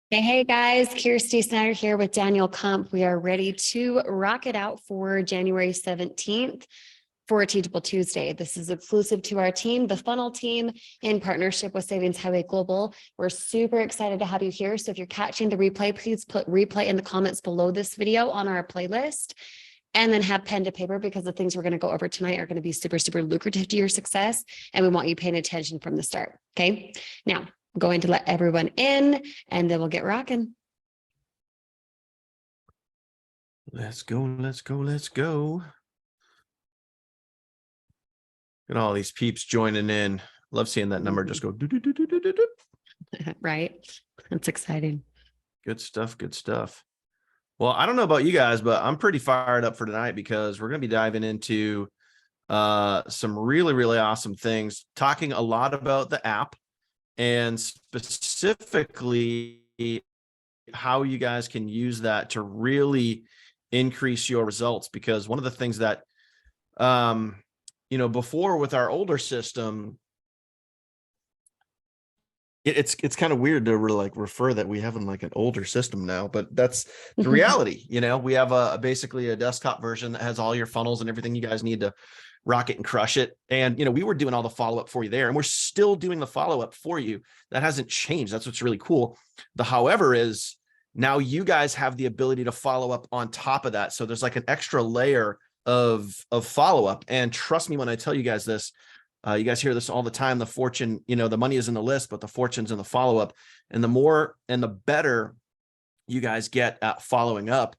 Hey guys, Kirsty Snyder here with Daniel Kump. We are ready to rock it out for January 17th for Teachable Tuesday. This is exclusive to our team, the Funnel team, in partnership with Savings Highway Global. We're super excited to have you here. So if you're catching the replay, please put replay in the comments below this video on our playlist. And then have pen to paper because the things we're going to go over tonight are going to be super, super lucrative to your success. And we want you paying attention from the start. Okay. Now, I'm going to let everyone in and then we'll get rocking. Let's go. Look at all these peeps joining in. Love seeing that number just go do, do, do, do, do, do, do. Right. That's exciting. Good stuff. Well, I don't know about you guys, but I'm pretty fired up for tonight because we're going to be diving into some really, really awesome things, talking a lot about the app and specifically how you guys can use that to really increase your results. Because one of the things that, before with our older system, it's kind of weird to really refer that we have an older system now, but that's the reality. We have basically a desktop version that has all your funnels and everything you guys need to rock it and crush it. And, we were doing all the follow-up for you there, and we're still doing the follow-up for you. That hasn't changed. That's what's really cool. The however is now you guys have the ability to follow up on top of that. So there's an extra layer of follow-up. And trust me when I tell you guys this, you guys hear this all the time. The fortune, the money is in the list, but the fortune's in the follow-up. And the more and the better you guys get at following up,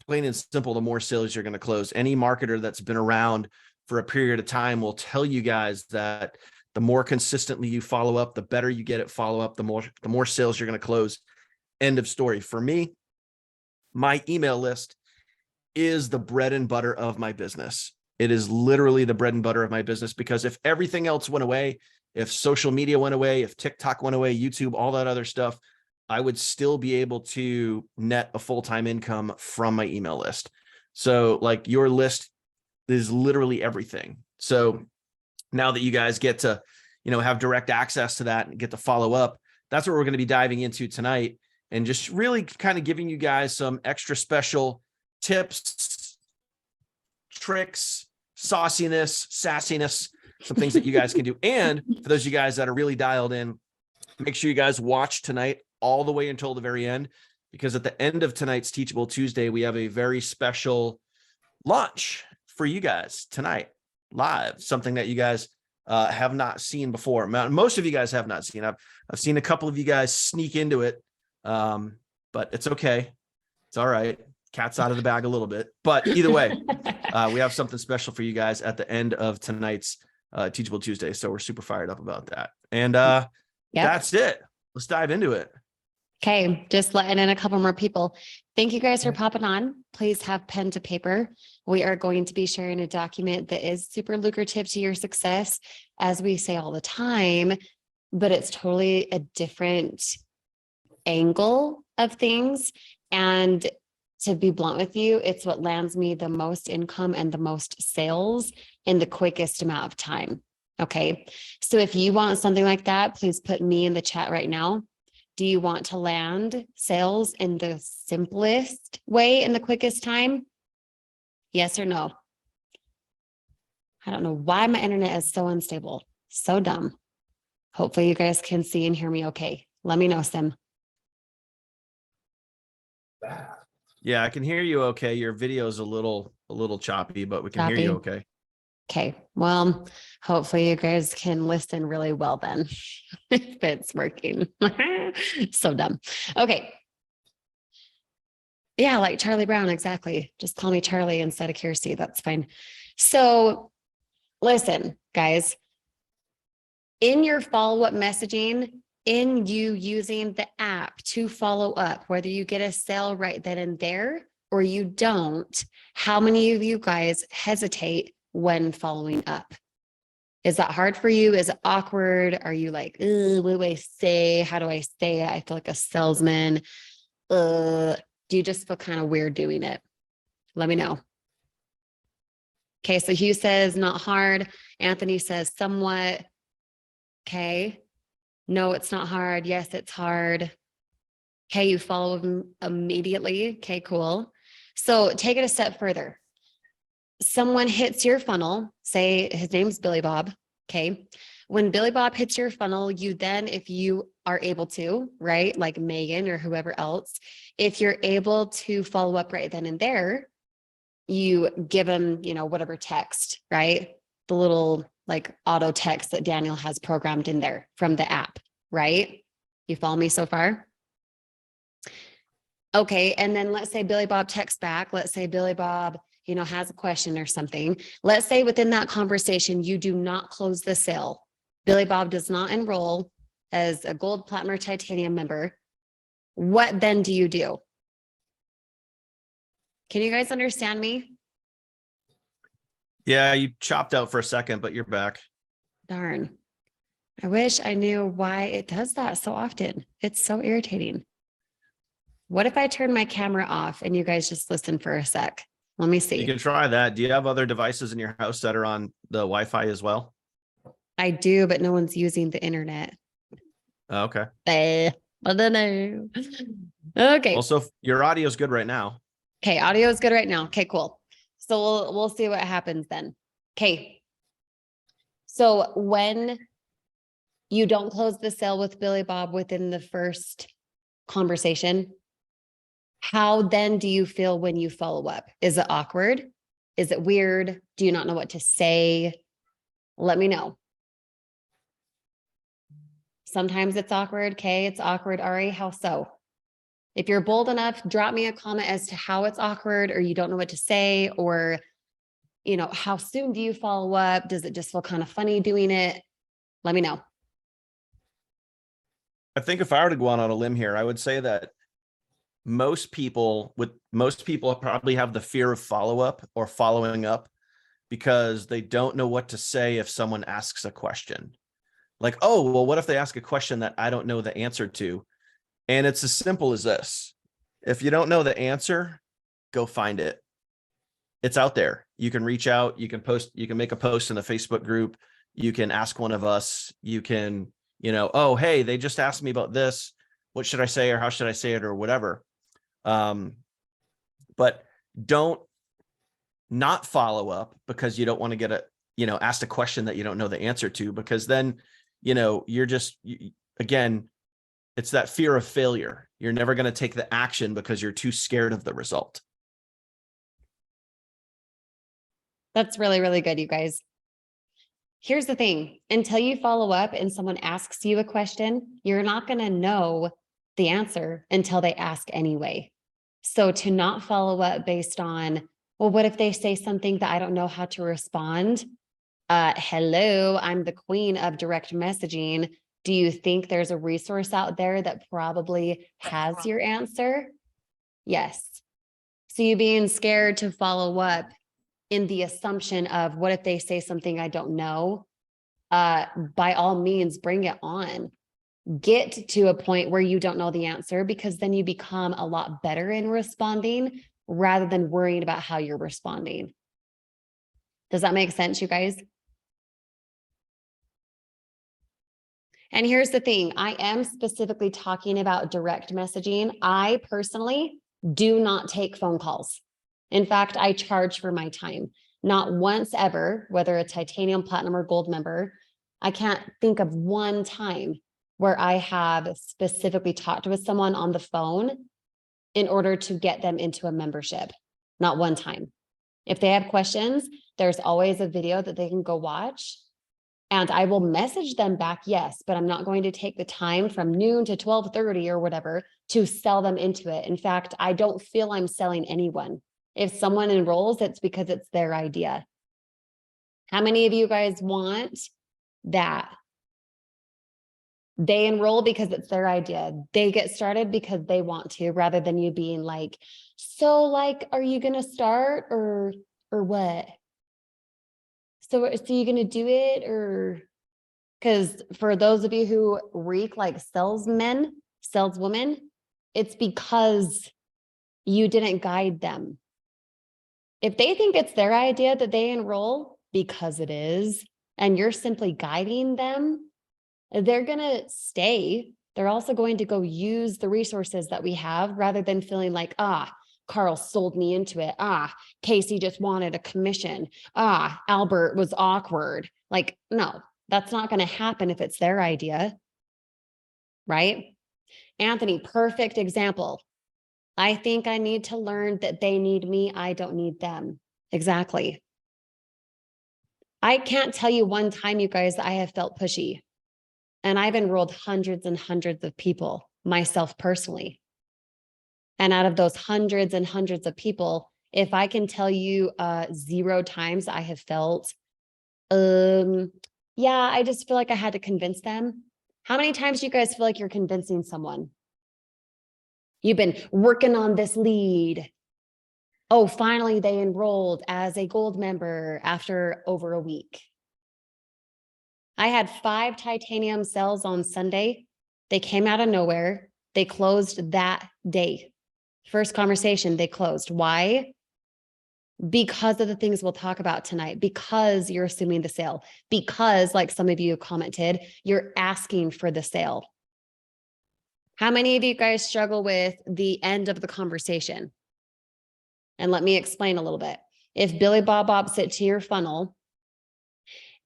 plain and simple, the more sales you're going to close. Any marketer that's been around for a period of time will tell you guys that the more consistently you follow up, the better you get at follow up, the more sales you're going to close. End of story. For me, my email list is the bread and butter of my business. It is literally the bread and butter of my business, because if everything else went away, if social media went away, if TikTok went away, YouTube, all that other stuff, I would still be able to net a full-time income from my email list. So your list is literally everything. So now that you guys get to, have direct access to that and get to follow up, that's what we're going to be diving into tonight, and just really kind of giving you guys some extra special tips, tricks, sauciness, sassiness, some things that you guys can do. And for those of you guys that are really dialed in, make sure you guys watch tonight all the way until the very end, because at the end of tonight's Teachable Tuesday, we have a very special launch for you guys tonight, live, something that you guys have not seen before. Most of you guys have not seen. I've seen a couple of you guys sneak into it, but it's okay. It's all right. Cat's out of the bag a little bit, but either way, we have something special for you guys at the end of tonight's Teachable Tuesday. So we're super fired up about that. And That's it. Let's dive into it. Okay, just letting in a couple more people. Thank you guys for popping on. Please have pen to paper. We are going to be sharing a document that is super lucrative to your success, as we say all the time, but it's totally a different angle of things. And to be blunt with you, it's what lands me the most income and the most sales in the quickest amount of time. Okay, so if you want something like that, please put me in the chat right now. Do you want to land sales in the simplest way in the quickest time? Yes or no? I don't know why my internet is so unstable. So dumb. Hopefully you guys can see and hear me okay. Let me know, Sim. Yeah, I can hear you okay. Your video is a little choppy, but we can hear you okay. Okay, well, hopefully you guys can listen really well then, if it's working. So dumb. Okay. Yeah, like Charlie Brown, exactly. Just call me Charlie instead of Kirsty. That's fine. So listen, guys, in your follow-up messaging, in you using the app to follow up, whether you get a sale right then and there or you don't, how many of you guys hesitate when following up? Is that hard for you? Is it awkward? Are you like, what do I say? How do I say it? I feel like a salesman. Do you just feel kind of weird doing it? Let me know. Okay, so Hugh says not hard. Anthony says somewhat. Okay. No, it's not hard. Yes, it's hard. Okay, you follow them immediately. Okay, cool. So take it a step further. Someone hits your funnel, say his name's Billy Bob. Okay. When Billy Bob hits your funnel, you then, if you are able to, right, like Megan or whoever else, if you're able to follow up right then and there, you give them, whatever text, right? The little like auto text that Daniel has programmed in there from the app, right? You follow me so far? Okay. And then let's say Billy Bob texts back. Let's say Billy Bob, has a question or something. Let's say within that conversation, you do not close the sale. Billy Bob does not enroll as a gold, platinum, or titanium member. What then do you do? Can you guys understand me? Yeah, you chopped out for a second, but you're back. Darn. I wish I knew why it does that so often. It's so irritating. What if I turn my camera off and you guys just listen for a sec? Let me You see. can try that. Do you have other devices in your house that are on the Wi-Fi as well? I do, but no one's using the internet. Oh, okay. I don't know. Okay. Also, your audio is good right now. Okay. Audio is good right now. Okay, cool. So we'll see what happens then. Okay. So when you don't close the sale with Billy Bob within the first conversation, how then do you feel when you follow up? Is it awkward? Is it weird? Do you not know what to say? Let me know. Sometimes it's awkward. Okay, it's awkward. Ari, how so? If you're bold enough, drop me a comment as to how it's awkward or you don't know what to say, or, how soon do you follow up? Does it just feel kind of funny doing it? Let me know. I think if I were to go out on a limb here, I would say that most people probably have the fear of follow-up or following up because they don't know what to say if someone asks a question. Like, oh, well, what if they ask a question that I don't know the answer to? And it's as simple as this. If you don't know the answer, go find it. It's out there. You can reach out, you can post, you can make a post in the Facebook group, you can ask one of us, you can, oh, hey, they just asked me about this. What should I say, or how should I say it, or whatever. But don't not follow up because you don't want to get asked a question that you don't know the answer to, because then, you're just, again, it's that fear of failure. You're never going to take the action because you're too scared of the result. That's really, really good, you guys. Here's the thing. Until you follow up and someone asks you a question, you're not going to know the answer until they ask anyway. So to not follow up based on, well, what if they say something that I don't know how to respond? Hello, I'm the queen of direct messaging. Do you think there's a resource out there that probably has your answer? Yes. So you being scared to follow up in the assumption of what if they say something I don't know? By all means, bring it on. Get to a point where you don't know the answer, because then you become a lot better in responding rather than worrying about how you're responding. Does that make sense, you guys? And here's the thing, I am specifically talking about direct messaging. I personally do not take phone calls. In fact, I charge for my time. Not once ever, whether a titanium, platinum, or gold member, I can't think of one time where I have specifically talked with someone on the phone in order to get them into a membership. Not one time. If they have questions, there's always a video that they can go watch. And I will message them back, yes, but I'm not going to take the time from noon to 12:30 or whatever to sell them into it. In fact, I don't feel I'm selling anyone. If someone enrolls, it's because it's their idea. How many of you guys want that? They enroll because it's their idea. They get started because they want to, rather than you being like, so like, are you going to start or what? So you're going to do it, or because for those of you who reek like saleswomen, it's because you didn't guide them. If they think it's their idea that they enroll, because it is, and you're simply guiding them, they're going to stay They're also going to go use the resources that we have rather than feeling like, Carl sold me into it. Casey just wanted a commission. Albert was awkward. Like, no, that's not going to happen if it's their idea. Right? Anthony, perfect example. I think I need to learn that they need me. I don't need them. Exactly. I can't tell you one time, you guys, I have felt pushy. And I've enrolled hundreds and hundreds of people myself personally. And out of those hundreds and hundreds of people, if I can tell you 0 times I have felt, yeah, I just feel like I had to convince them. How many times do you guys feel like you're convincing someone? You've been working on this lead. Oh, finally they enrolled as a gold member after over a week. I had 5 titanium sales on Sunday. They came out of nowhere. They closed that day. First conversation, they closed. Why? Because of the things we'll talk about tonight, because you're assuming the sale, because, like some of you commented, you're asking for the sale. How many of you guys struggle with the end of the conversation? And let me explain a little bit. If Billy Bob Bobs it to your funnel,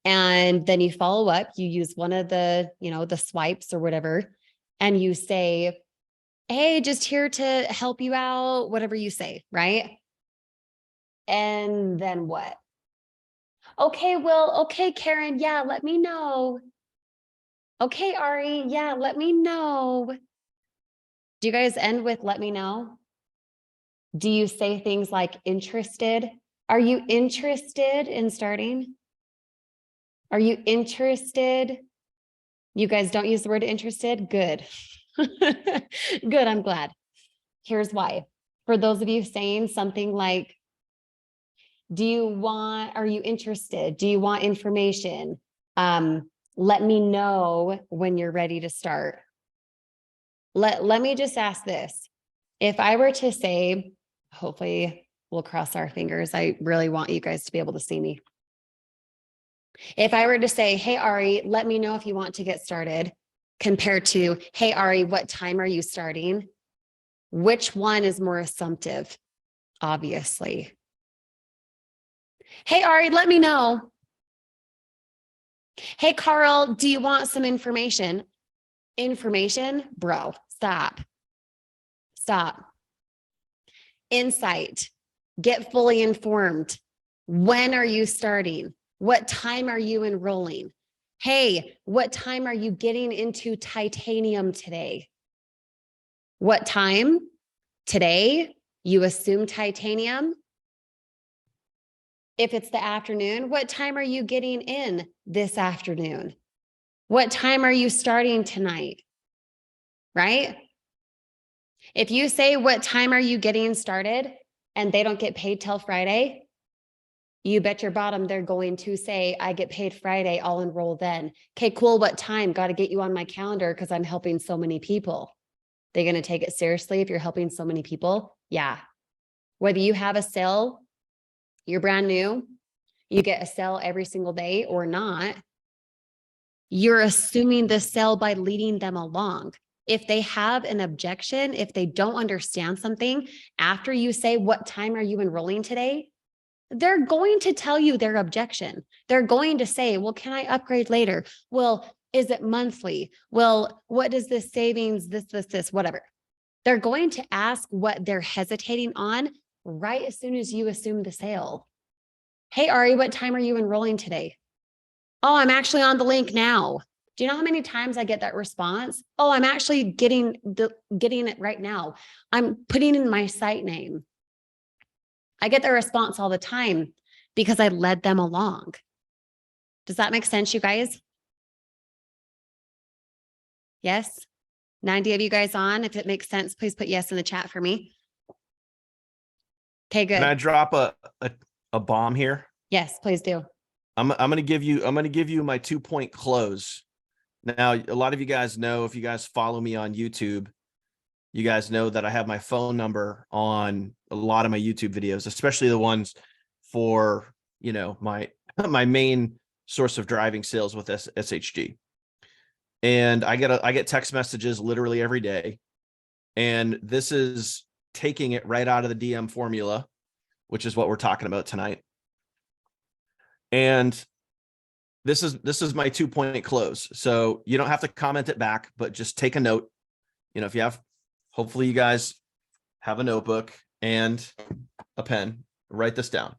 and then you follow up, you use one of the, the swipes or whatever, and you say, hey, just here to help you out, whatever you say, right? And then what? Okay, Will, okay, Karen, yeah, let me know. Okay, Ari, yeah, let me know. Do you guys end with let me know? Do you say things like interested? Are you interested in starting? Are you interested? You guys don't use the word interested? Good. Good, I'm glad. Here's why. For those of you saying something like, are you interested? Do you want information? Let me know when you're ready to start. Let me just ask this. If I were to say, hopefully we'll cross our fingers. I really want you guys to be able to see me. If I were to say, hey, Ari, let me know if you want to get started, compared to, hey, Ari, what time are you starting? Which one is more assumptive? Obviously. Hey, Ari, let me know. Hey, Carl, do you want some information? Information? Bro, stop. Stop. Insight. Get fully informed. When are you starting? What time are you enrolling? Hey, what time are you getting into titanium today? What time? Today? You assume titanium? If it's the afternoon, what time are you getting in this afternoon? What time are you starting tonight? Right? If you say, what time are you getting started? And they don't get paid till Friday, you bet your bottom they're going to say, I get paid Friday, I'll enroll then. Okay, cool. What time? Got to get you on my calendar because I'm helping so many people. They're going to take it seriously if you're helping so many people? Yeah. Whether you have a sale, you're brand new, you get a sale every single day or not, you're assuming the sale by leading them along. If they have an objection, if they don't understand something, after you say, what time are you enrolling today? They're going to tell you their objection. They're going to say, well, can I upgrade later? Well, is it monthly? Well, what does this savings, this, whatever. They're going to ask what they're hesitating on right as soon as you assume the sale. Hey, Ari, what time are you enrolling today? Oh, I'm actually on the link now. Do you know how many times I get that response? Oh, I'm actually getting it right now. I'm putting in my site name. I get the response all the time because I led them along. Does that make sense, you guys? Yes? 90 of you guys on. If it makes sense, please put yes in the chat for me. Okay, good. Can I drop a bomb here? Yes, please do. I'm gonna give you my 2-point close. Now, a lot of you guys know, if you guys follow me on YouTube, you guys know that I have my phone number on a lot of my YouTube videos, especially the ones for, my main source of driving sales with SHG. And I get text messages literally every day. And this is taking it right out of the DM formula, which is what we're talking about tonight. And this is my 2-point close. So you don't have to comment it back, but just take a note. You know, if you have, hopefully you guys have a notebook and a pen, write this down.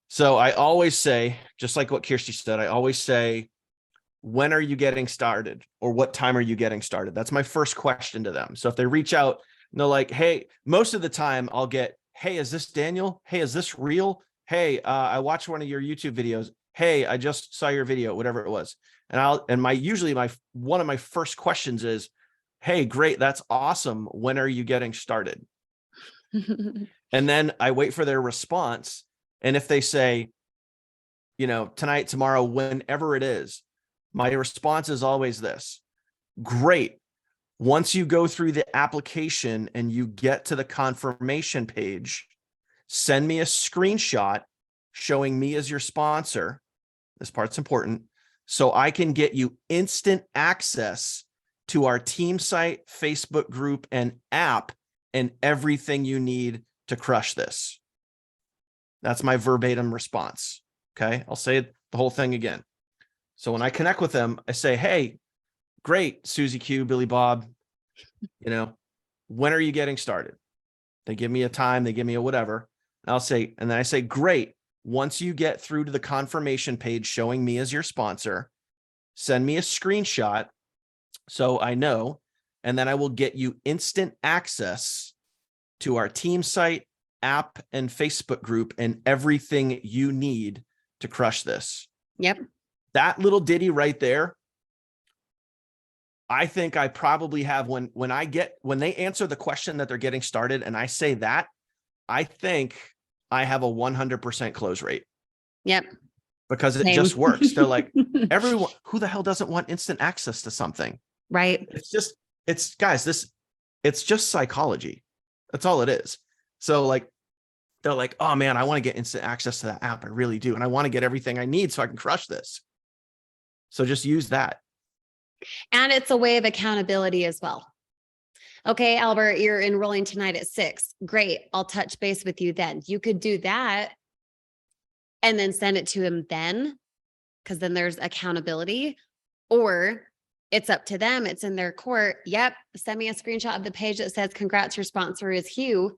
So I always say, just like what Kirsty said, I always say, when are you getting started, or what time are you getting started? That's my first question to them. So if they reach out and they're like, hey, most of the time I'll get, hey, is this Daniel? Hey, is this real? Hey, I watched one of your YouTube videos. Hey, I just saw your video, whatever it was. And usually one of my first questions is, hey, great, that's awesome. When are you getting started? And then I wait for their response. And if they say, you know, tonight, tomorrow, whenever it is, my response is always this: great. Once you go through the application and you get to the confirmation page, send me a screenshot showing me as your sponsor. This part's important. So I can get you instant access to our team site, Facebook group, and app, and everything you need to crush this. That's my verbatim response. Okay. I'll say the whole thing again. So when I connect with them, I say, hey, great, Susie Q, Billy Bob, you know, when are you getting started? They give me a time, they give me a whatever. And then I say, great. Once you get through to the confirmation page showing me as your sponsor, send me a screenshot so I know, and then I will get you instant access to our team site, app, and Facebook group, and everything you need to crush this. Yep. That little ditty right there, I think I probably have, when they answer the question that they're getting started and I say that, I think I have a 100% close rate. Yep. Because it Same. just works. They're like, everyone, who the hell doesn't want instant access to something? Right. It's just psychology. That's all it is. So like, they're like, oh man, I want to get instant access to that app. I really do. And I want to get everything I need so I can crush this. So just use that. And it's a way of accountability as well. Okay, Albert, you're enrolling tonight at 6. Great. I'll touch base with you then. You could do that and then send it to him then, because then there's accountability. Or it's up to them. It's in their court. Yep. Send me a screenshot of the page that says, congrats, your sponsor is Hugh.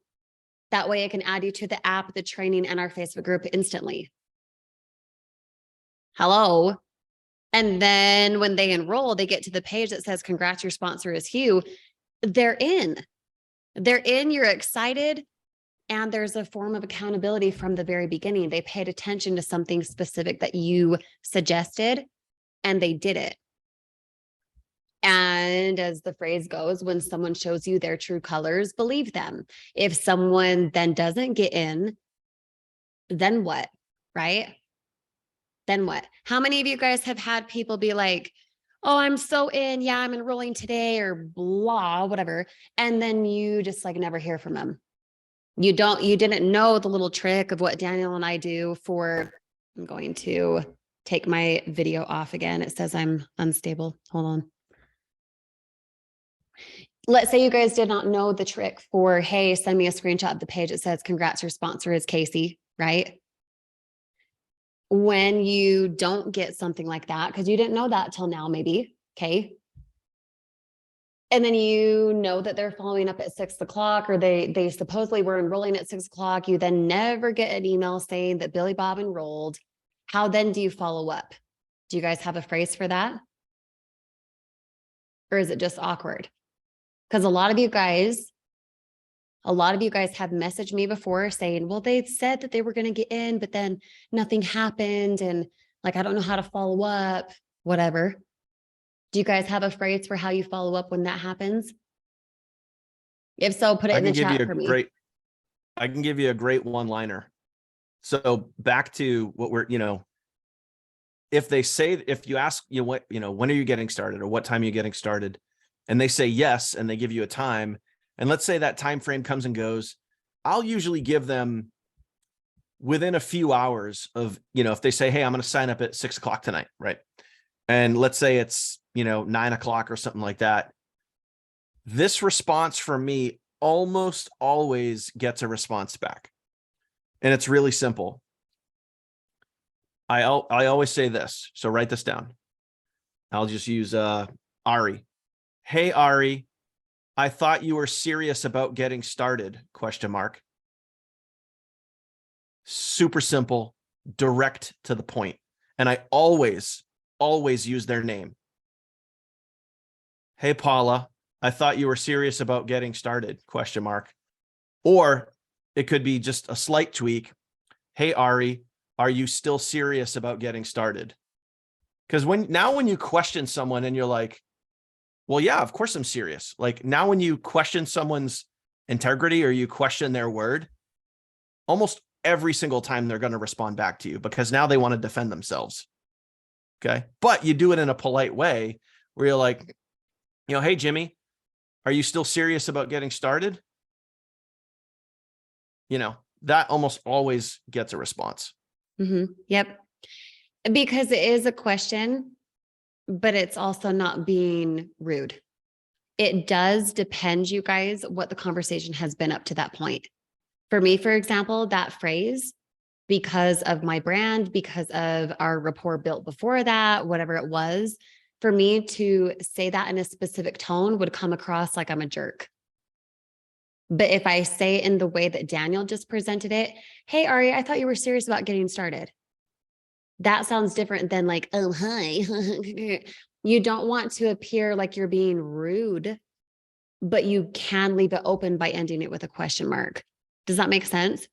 That way I can add you to the app, the training, and our Facebook group instantly. Hello. And then when they enroll, they get to the page that says, congrats, your sponsor is Hugh. They're in, you're excited. And there's a form of accountability from the very beginning. They paid attention to something specific that you suggested, and they did it. And as the phrase goes, when someone shows you their true colors, believe them. If someone then doesn't get in, then what? Right? Then what? How many of you guys have had people be like, oh, I'm so in. Yeah, I'm enrolling today, or blah, whatever. And then you just like never hear from them. You didn't know the little trick of what Daniel and I do for, I'm going to take my video off again. It says I'm unstable. Hold on. Let's say you guys did not know the trick for, hey, send me a screenshot of the page that says, congrats, your sponsor is Casey, right? When you don't get something like that, because you didn't know that till now, maybe, okay? And then you know that they're following up at 6 o'clock, or they supposedly were enrolling at 6 o'clock. You then never get an email saying that Billy Bob enrolled. How then do you follow up? Do you guys have a phrase for that? Or is it just awkward? Because a lot of you guys have messaged me before saying, well, they said that they were going to get in, but then nothing happened. And like, I don't know how to follow up, whatever. Do you guys have a phrase for how you follow up when that happens? If so, put it in the chat for me. I can give you a great one-liner. So back to what we're, if you ask, when are you getting started, or what time are you getting started? And they say yes, and they give you a time. And let's say that time frame comes and goes. I'll usually give them within a few hours of, if they say, hey, I'm going to sign up at 6 o'clock tonight, right? and let's say it's, 9 o'clock or something like that. This response from me almost always gets a response back. And it's really simple. I always say this, so write this down. I'll just use Ari. Hey, Ari, I thought you were serious about getting started, ? Super simple, direct to the point. And I always use their name. Hey, Paula, I thought you were serious about getting started, ? Or it could be just a slight tweak. Hey, Ari, are you still serious about getting started? Because when you question someone and you're like, well, yeah, of course I'm serious. Like now when you question someone's integrity or you question their word, almost every single time they're going to respond back to you because now they want to defend themselves. Okay. But you do it in a polite way where you're like, hey, Jimmy, are you still serious about getting started? That almost always gets a response. Yep. Because it is a question, but it's also not being rude. It does depend, you guys, what the conversation has been up to that point. For me, for example, that phrase, because of my brand, because of our rapport built before that, whatever it was, for me to say that in a specific tone would come across like I'm a jerk. But if I say it in the way that Daniel just presented it, hey, Ari, I thought you were serious about getting started. That sounds different than like, oh, hi. You don't want to appear like you're being rude, but you can leave it open by ending it with a question mark. Does that make sense?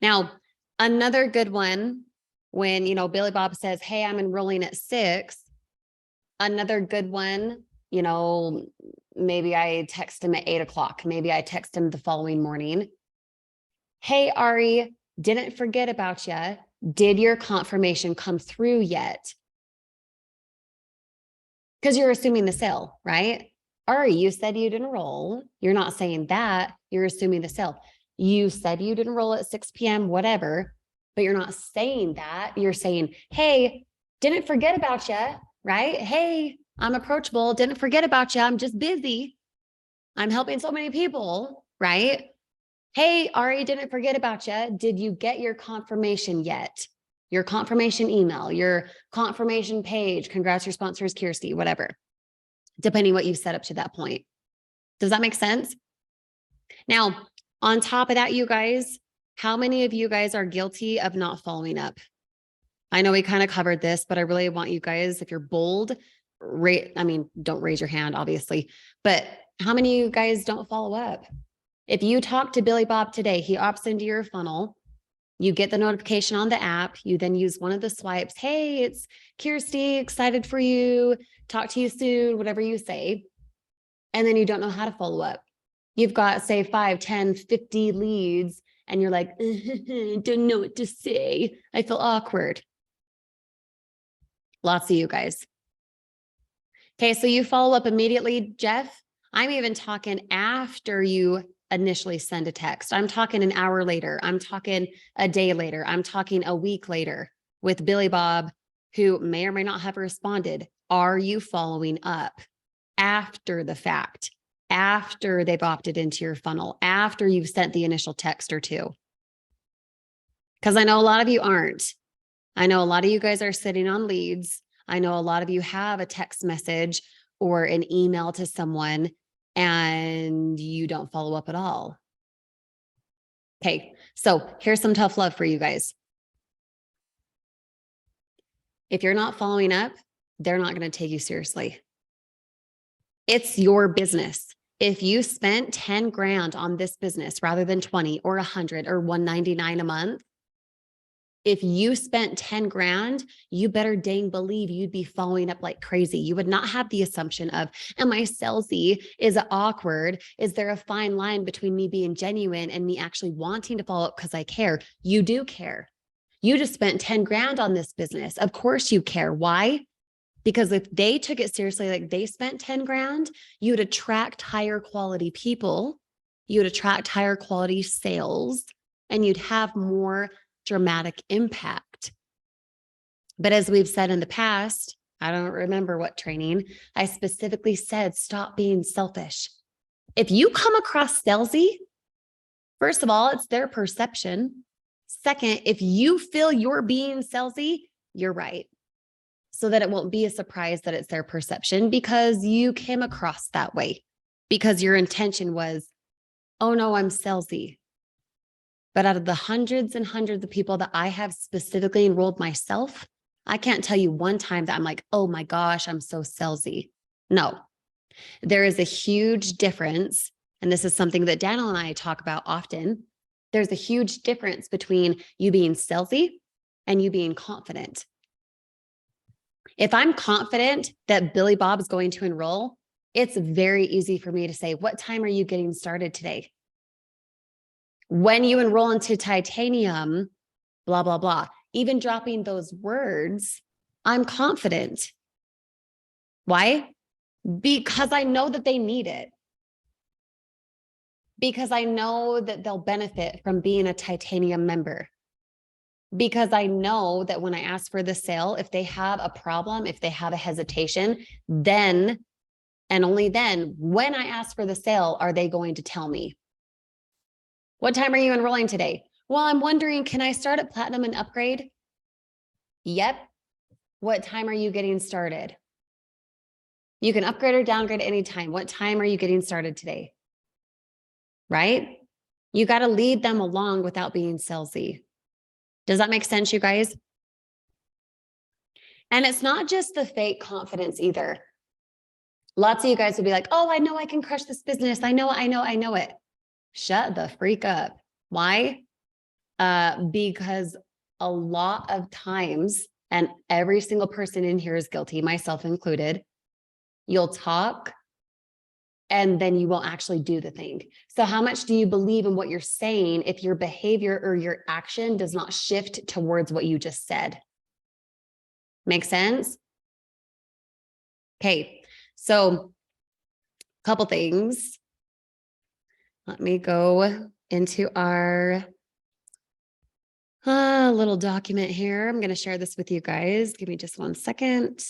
Now, another good one, when, Billy Bob says, hey, I'm enrolling at 6. Another good one, maybe I text him at 8 o'clock. Maybe I text him the following morning. Hey, Ari, didn't forget about you. Did your confirmation come through yet? Because you're assuming the sale, right? Ari, you said you'd enroll. You're not saying that. You're assuming the sale. You said you'd enroll at 6 p.m., whatever, but you're not saying that. You're saying, hey, didn't forget about you, right? Hey, I'm approachable. Didn't forget about you. I'm just busy. I'm helping so many people, right? Hey, Ari, didn't forget about you. Did you get your confirmation yet? Your confirmation email, your confirmation page. Congrats, your sponsor is Kirsty, whatever, depending what you've set up to that point. Does that make sense? Now, on top of that, you guys, how many of you guys are guilty of not following up? I know we kind of covered this, but I really want you guys, if you're bold, don't raise your hand, obviously, but how many of you guys don't follow up? If you talk to Billy Bob today, he opts into your funnel, you get the notification on the app, you then use one of the swipes. Hey, it's Kirsty, excited for you. Talk to you soon, whatever you say. And then you don't know how to follow up. You've got, say, 5, 10, 50 leads, and you're like, don't know what to say. I feel awkward. Lots of you guys. Okay, so you follow up immediately, Jeff. I'm even talking after you initially send a text. I'm talking an hour later. I'm talking a day later. I'm talking a week later with Billy Bob, who may or may not have responded. Are you following up after the fact, after they've opted into your funnel, after you've sent the initial text or two? Because I know a lot of you aren't. I know a lot of you guys are sitting on leads. I know a lot of you have a text message or an email to someone and you don't follow up at all. Okay, so here's some tough love for you guys. If you're not following up, they're not going to take you seriously. It's your business. If you spent 10 grand on this business rather than 20 or 100 or 199 a month, if you spent 10 grand, you better dang believe you'd be following up like crazy. You would not have the assumption of, am I salesy? Is it awkward? Is there a fine line between me being genuine and me actually wanting to follow up because I care? You do care. You just spent 10 grand on this business. Of course you care. Why? Because if they took it seriously, like they spent 10 grand, you'd attract higher quality people. You'd attract higher quality sales, and you'd have more dramatic impact. But as we've said in the past, I don't remember what training, I specifically said, stop being selfish. If you come across salesy, first of all, it's their perception. Second, if you feel you're being salesy, you're right. So that it won't be a surprise that it's their perception because you came across that way, because your intention was, oh no, I'm salesy. But out of the hundreds and hundreds of people that I have specifically enrolled myself, I can't tell you one time that I'm like, oh my gosh, I'm so salesy. No, there is a huge difference. And this is something that Daniel and I talk about often. There's a huge difference between you being salesy and you being confident. If I'm confident that Billy Bob is going to enroll, it's very easy for me to say, what time are you getting started today? When you enroll into titanium, blah, blah, blah. Even dropping those words, I'm confident. Why? Because I know that they need it. Because I know that they'll benefit from being a titanium member. Because I know that when I ask for the sale, if they have a problem, if they have a hesitation, then and only then, when I ask for the sale, are they going to tell me? What time are you enrolling today? Well, I'm wondering, can I start at platinum and upgrade? Yep. What time are you getting started? You can upgrade or downgrade anytime. What time are you getting started today? Right? You got to lead them along without being salesy. Does that make sense, you guys? And it's not just the fake confidence either. Lots of you guys will be like, oh, I know I can crush this business. I know it. Shut the freak up. Why? Because a lot of times, and every single person in here is guilty, myself included, you'll talk and then you won't actually do the thing. So how much do you believe in what you're saying if your behavior or your action does not shift towards what you just said? Make sense? Okay, so a couple things. Let me go into our little document here. I'm going to share this with you guys. Give me just 1 second.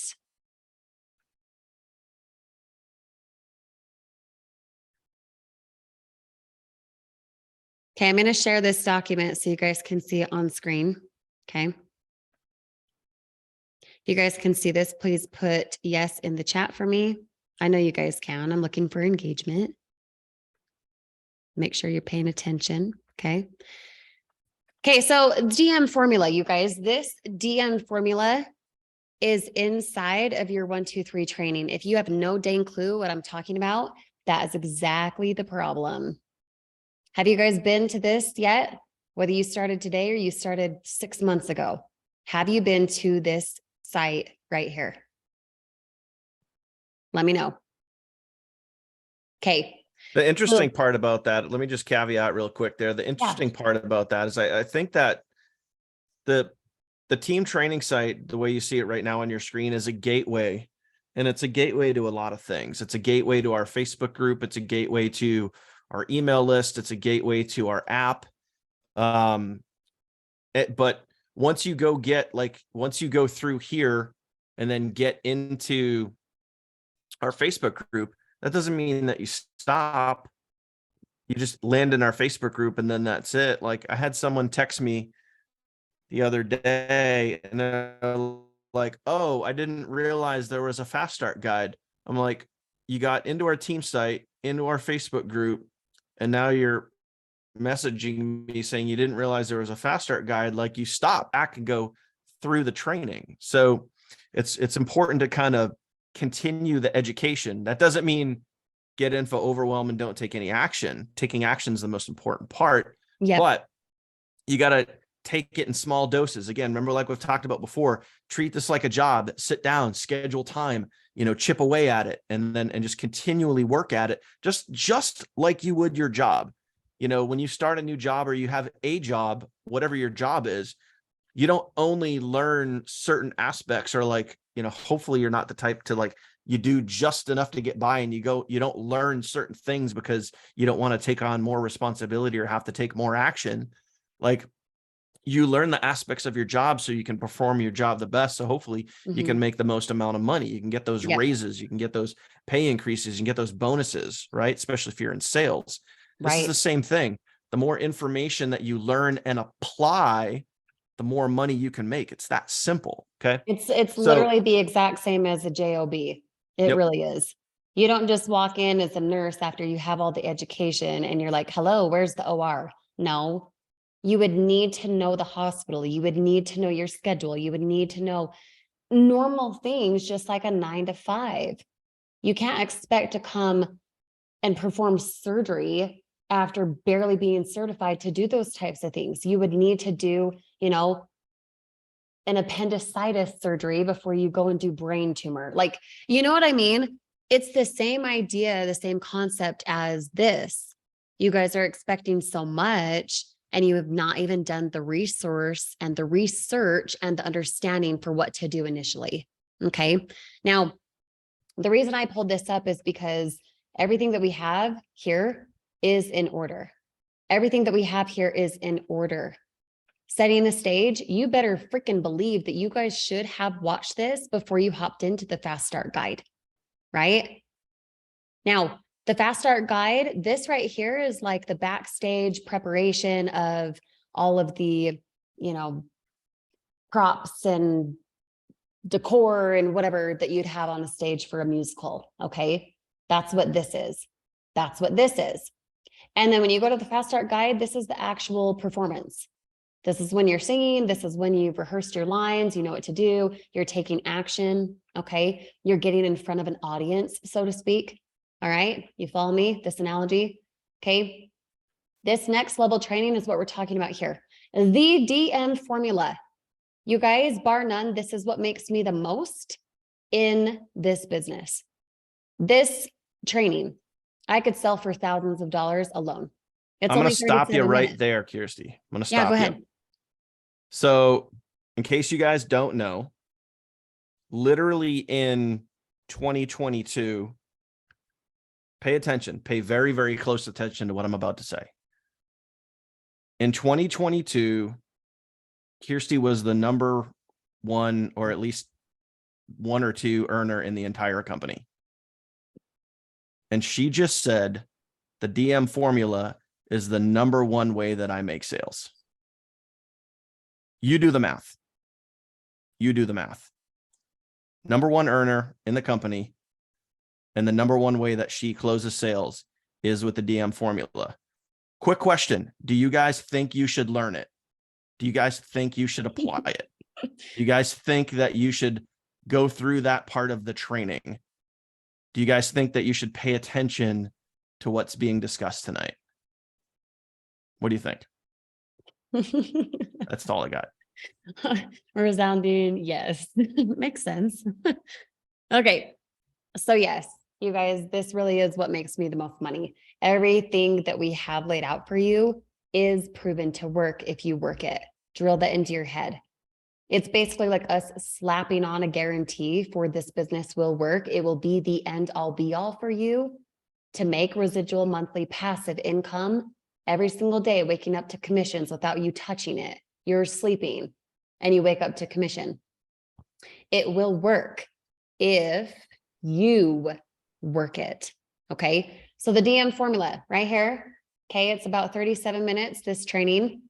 Okay, I'm going to share this document so you guys can see it on screen. Okay. If you guys can see this, please put yes in the chat for me. I know you guys can. I'm looking for engagement. Make sure you're paying attention. Okay. Okay, so DM formula, you guys. This DM formula is inside of your 1, 2, 3 training. If you have no dang clue what I'm talking about, that is exactly the problem. Have you guys been to this yet? Whether you started today or you started 6 months ago, have you been to this site right here? Let me know. Okay. The interesting part about that, let me just caveat real quick there. The interesting part about that is I think that the team training site, the way you see it right now on your screen, is a gateway. And it's a gateway to a lot of things. It's a gateway to our Facebook group. It's a gateway to our email list. It's a gateway to our app. But once you go through here and then get into our Facebook group, that doesn't mean that you stop. You just land in our Facebook group and then that's it. Like, I had someone text me the other day and they're like, oh, I didn't realize there was a fast start guide. I'm like, you got into our team site, into our Facebook group, and now you're messaging me saying you didn't realize there was a fast start guide. Like, you stop back and go through the training. So it's important to kind of continue the education. That doesn't mean get info, overwhelm, and don't take any action. Taking action is the most important part. Yeah. But you got to take it in small doses. Again, remember, like we've talked about before, treat this like a job. Sit down, schedule time, chip away at it, and just continually work at it. Just like you would your job. When you start a new job or you have a job, whatever your job is, you don't only learn certain aspects or hopefully you're not the type to you do just enough to get by and you don't learn certain things because you don't want to take on more responsibility or have to take more action. Like, you learn the aspects of your job so you can perform your job the best. So hopefully you can make the most amount of money. You can get those Yep. raises, you can get those pay increases, you can get those bonuses, right? Especially if you're in sales. This is Right. the same thing. The more information that you learn and apply, the more money you can make. It's that simple. Okay. It's So, literally the exact same as a job. It yep. really is. You don't just walk in as a nurse after you have all the education and you're like, hello, where's the OR? No, you would need to know the hospital. You would need to know your schedule. You would need to know normal things, just like a 9 to 5. You can't expect to come and perform surgery after barely being certified to do those types of things. You would need to do, an appendicitis surgery before you go and do brain tumor. Like, you know what I mean? It's the same idea, the same concept as this. You guys are expecting so much and you have not even done the resource and the research and the understanding for what to do initially. Okay. Now, the reason I pulled this up is because everything that we have here is in order. Everything that we have here is in order. Setting the stage, you better freaking believe that you guys should have watched this before you hopped into the Fast Start Guide, right? Now, the Fast Start Guide, this right here is like the backstage preparation of all of the, props and decor and whatever that you'd have on a stage for a musical, okay? That's what this is. That's what this is. And then when you go to the Fast Start Guide, this is the actual performance. This is when you're singing. This is when you've rehearsed your lines. You know what to do. You're taking action. Okay. You're getting in front of an audience, so to speak. All right. You follow me? This analogy. Okay. This next level training is what we're talking about here. The DM formula. You guys, bar none, this is what makes me the most in this business. This training, I could sell for thousands of dollars alone. It's I'm going only to stop you 37 right minutes. there, Kirsty. I'm going to Yeah, stop go you. ahead. So in case you guys don't know, literally in 2022, pay attention, pay very, very close attention to what I'm about to say. In 2022, Kirsty was the number one, or at least one or two earner in the entire company. And she just said the DM formula is the number one way that I make sales. You do the math. You do the math. Number one earner in the company, and the number one way that she closes sales is with the DM formula. Quick question. Do you guys think you should learn it? Do you guys think you should apply it? Do you guys think that you should go through that part of the training? Do you guys think that you should pay attention to what's being discussed tonight? What do you think? That's all I got. Resounding yes. Makes sense. Okay. So yes, you guys, this really is what makes me the most money. Everything that we have laid out for you is proven to work if you work it. Drill that into your head. It's basically like us slapping on a guarantee for this business will work. It will be the end all be all for you to make residual monthly passive income every single day, waking up to commissions without you touching it. You're sleeping and you wake up to commission. It will work if you work it. Okay. So the DM formula right here. Okay. It's about 37 minutes, this training.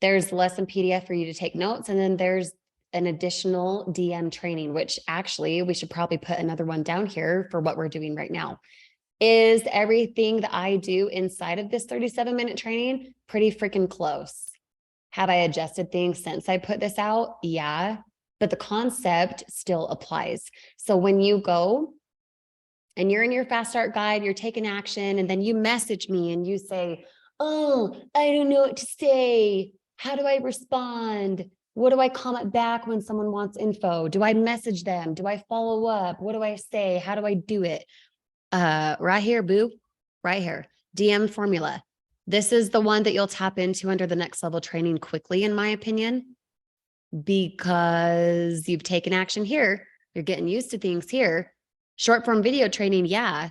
There's lesson PDF for you to take notes. And then there's an additional DM training, which actually we should probably put another one down here for what we're doing right now. Is everything that I do inside of this 37-minute training pretty freaking close? Have I adjusted things since I put this out? Yeah, but the concept still applies. So when you go and you're in your Fast Start Guide, you're taking action, and then you message me and you say, oh, I don't know what to say. How do I respond? What do I comment back when someone wants info? Do I message them? Do I follow up? What do I say? How do I do it? Right here, boo, right here, DM formula. This is the one that you'll tap into under the next level training quickly, in my opinion, because you've taken action here. You're getting used to things here. Short form video training. Yeah.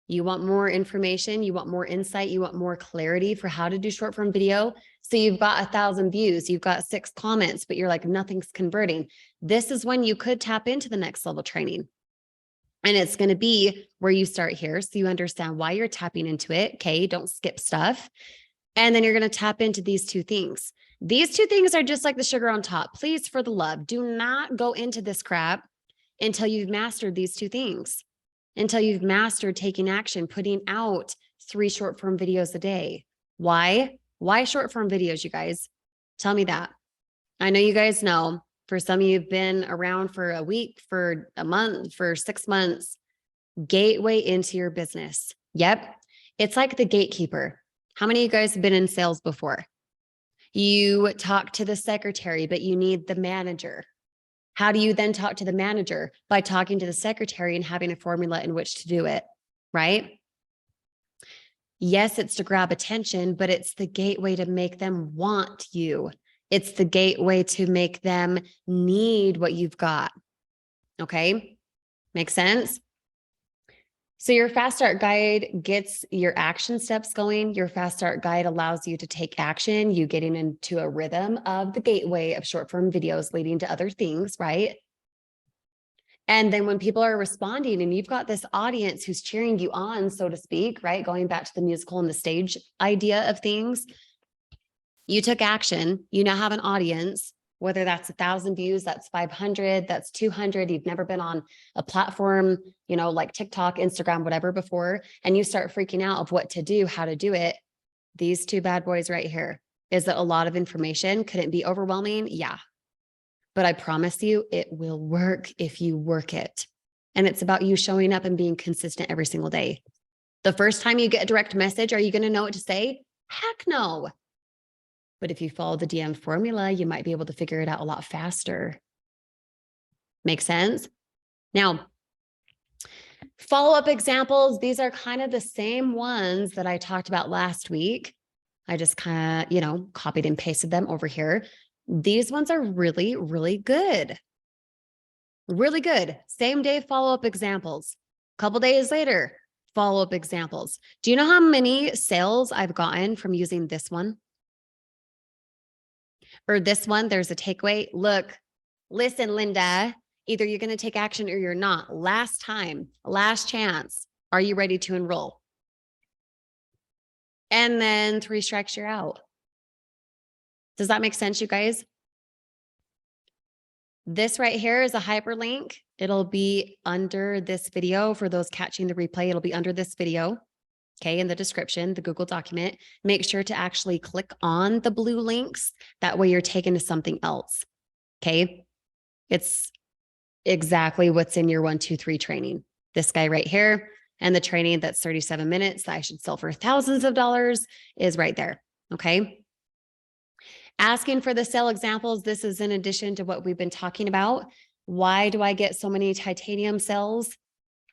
You want more information, you want more insight, you want more clarity for how to do short form video. So you've got 1,000 views, you've got 6 comments, but you're like, nothing's converting. This is when you could tap into the next level training. And it's going to be where you start here. So you understand why you're tapping into it. Okay. Don't skip stuff. And then you're going to tap into these 2 things. These 2 things are just like the sugar on top. Please, for the love, do not go into this crap until you've mastered these 2 things, until you've mastered taking action, putting out 3 short form videos a day. Why? Why short form videos, you guys? Tell me that. I know you guys know. For some of you have been around for a week, for a month, for 6 months, gateway into your business. Yep. It's like the gatekeeper. How many of you guys have been in sales before? You talk to the secretary, but you need the manager. How do you then talk to the manager? By talking to the secretary and having a formula in which to do it, right? Yes, it's to grab attention, but it's the gateway to make them want you. It's the gateway to make them need what you've got. Okay. Make sense? So your Fast Start Guide gets your action steps going. Your Fast Start Guide allows you to take action, you getting into a rhythm of the gateway of short form videos leading to other things, right? And then when people are responding and you've got this audience who's cheering you on, so to speak, right? Going back to the musical and the stage idea of things, you took action, you now have an audience, whether that's 1,000 views, that's 500, that's 200, you've never been on a platform, like TikTok, Instagram, whatever before, and you start freaking out of what to do, how to do it. These 2 bad boys right here. Is it a lot of information? Could it be overwhelming? Yeah. But I promise you, it will work if you work it. And it's about you showing up and being consistent every single day. The first time you get a direct message, are you going to know what to say? Heck no. But if you follow the DM formula, you might be able to figure it out a lot faster. Make sense? Now, follow-up examples, these are kind of the same ones that I talked about last week. I just kind of, copied and pasted them over here. These ones are really, really good. Really good. Same day follow-up examples. A couple days later, follow-up examples. Do you know how many sales I've gotten from using this one? Or this one, there's a takeaway. Look, listen, Linda, either you're going to take action or you're not. Last time, last chance. Are you ready to enroll? And then 3 strikes, you're out. Does that make sense, you guys? This right here is a hyperlink. It'll be under this video for those catching the replay. It'll be under this video. Okay, in the description, the Google document. Make sure to actually click on the blue links. That way you're taken to something else. Okay, it's exactly what's in your 1, 2, 3 training. This guy right here, and the training that's 37 minutes that I should sell for thousands of dollars is right there. Okay. Asking for the sale examples. This is in addition to what we've been talking about. Why do I get so many titanium sales?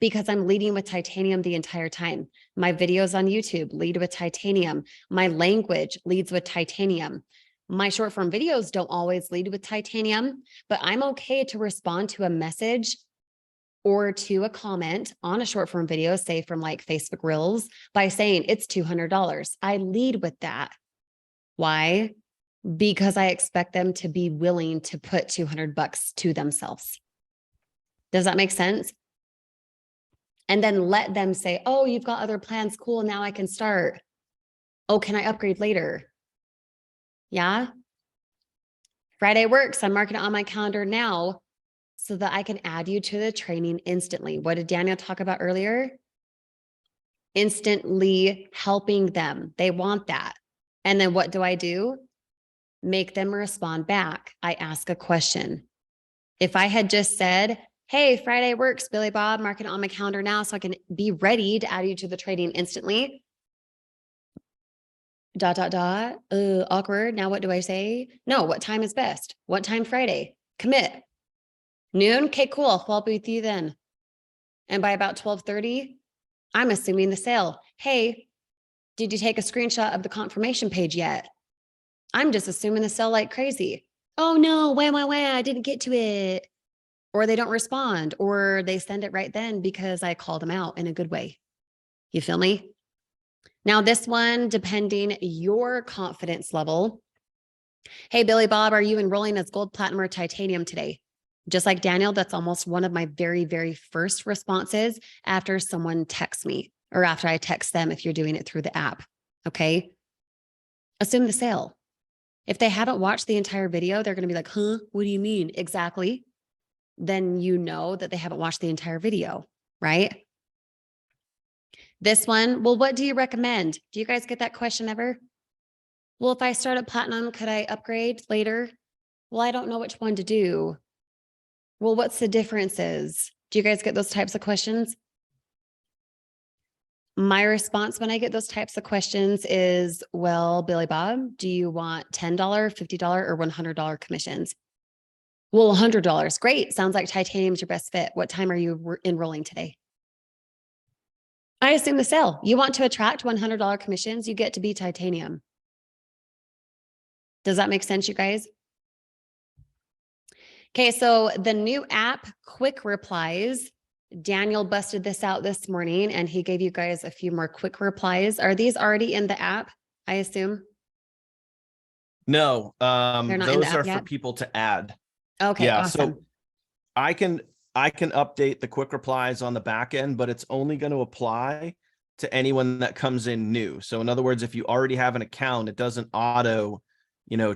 Because I'm leading with titanium the entire time. My videos on YouTube lead with titanium. My language leads with titanium. My short form videos don't always lead with titanium, but I'm okay to respond to a message or to a comment on a short form video, say from like Facebook Reels, by saying it's $200. I lead with that. Why? Because I expect them to be willing to put $200 to themselves. Does that make sense? And then let them say, oh, you've got other plans. Cool. Now I can start. Oh, can I upgrade later? Yeah. Friday works. I'm marking it on my calendar now so that I can add you to the training instantly. What did Daniel talk about earlier? Instantly helping them. They want that. And then what do? Make them respond back. I ask a question. If I had just said, hey, Friday works, Billy Bob, mark it on my calendar now so I can be ready to add you to the training instantly. ... Awkward. Now what do I say? No, what time is best? What time Friday? Commit. Noon? Okay, cool. I'll be with you then. And by about 12:30, I'm assuming the sale. Hey, did you take a screenshot of the confirmation page yet? I'm just assuming the sale like crazy. Oh no, wham, I didn't get to it. Or they don't respond, or they send it right then because I called them out in a good way. You feel me? Now, this one, depending your confidence level. Hey, Billy Bob, are you enrolling as gold, platinum, or titanium today? Just like Daniel, that's almost one of my very, very first responses after someone texts me or after I text them if you're doing it through the app. Okay. Assume the sale. If they haven't watched the entire video, they're going to be like, huh, what do you mean? Exactly. Then you know that they haven't watched the entire video, right? This one, well, what do you recommend? Do you guys get that question ever? Well, if I start at platinum, could I upgrade later? Well, I don't know which one to do. Well, what's the differences? Do you guys get those types of questions? My response when I get those types of questions is, well, Billy Bob, do you want $10, $50, or $100 commissions? Well, $100. Great. Sounds like titanium's your best fit. What time are you enrolling today? I assume the sale. You want to attract $100 commissions, you get to be titanium. Does that make sense, you guys? Okay, so the new app, Quick Replies, Daniel busted this out this morning and he gave you guys a few more quick replies. Are these already in the app, I assume? No, They're not in the those app are for yet? people to add. Okay, Yeah, awesome. so I can update the quick replies on the back end, but it's only going to apply to anyone that comes in new. So in other words, if you already have an account, it doesn't auto,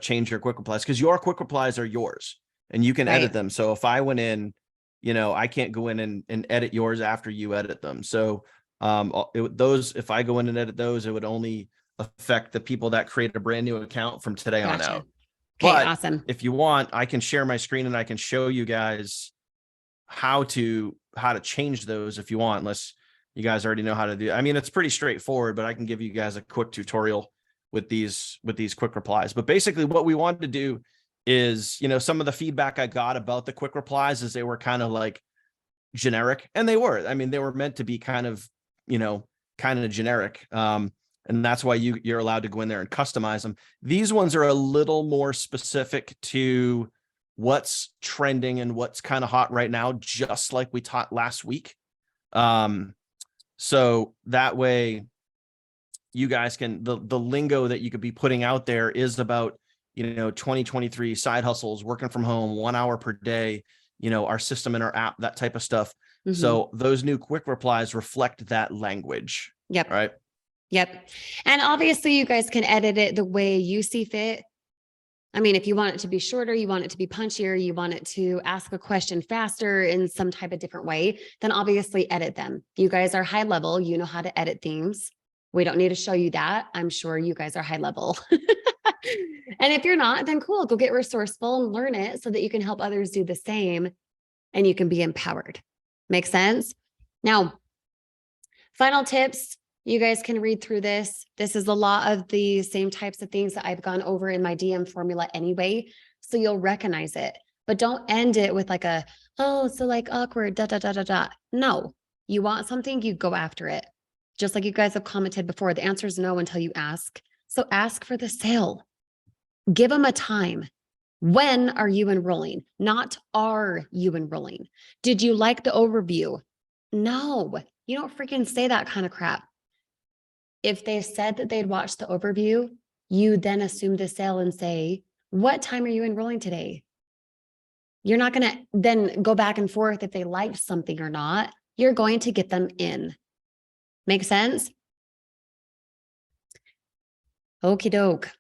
change your quick replies because your quick replies are yours and you can edit Right. them. So if I went in, I can't go in and edit yours after you edit them. So if I go in and edit those, it would only affect the people that create a brand new account from today on Gotcha. out. Okay, But awesome. if you want, I can share my screen and I can show you guys how to change those if you want, unless you guys already know how to do it. I mean, it's pretty straightforward, but I can give you guys a quick tutorial with these quick replies. But basically what we wanted to do is, some of the feedback I got about the quick replies is they were kind of like generic, and they were. I mean, they were meant to be kind of generic. And that's why you're allowed to go in there and customize them. These ones are a little more specific to what's trending and what's kind of hot right now, just like we taught last week. So that way you guys can, the lingo that you could be putting out there is about, 2023 side hustles, working from home, 1 hour per day, our system and our app, that type of stuff. Mhm. So those new quick replies reflect that language. Yep. Right. Yep. And obviously you guys can edit it the way you see fit. I mean, if you want it to be shorter, you want it to be punchier, you want it to ask a question faster in some type of different way, then obviously edit them. You guys are high level, you know how to edit themes. We don't need to show you that. I'm sure you guys are high level. And if you're not, then cool, go get resourceful and learn it so that you can help others do the same and you can be empowered. Make sense? Now, final tips. You guys can read through this. This is a lot of the same types of things that I've gone over in my DM formula anyway. So you'll recognize it, but don't end it with like so like awkward, da, da, da, da, da. No, you want something, you go after it. Just like you guys have commented before, the answer is no until you ask. So ask for the sale. Give them a time. When are you enrolling? Not are you enrolling? Did you like the overview? No, you don't freaking say that kind of crap. If they said that they'd watch the overview, you then assume the sale and say, what time are you enrolling today? You're not going to then go back and forth if they liked something or not. You're going to get them in. Make sense? Okie doke.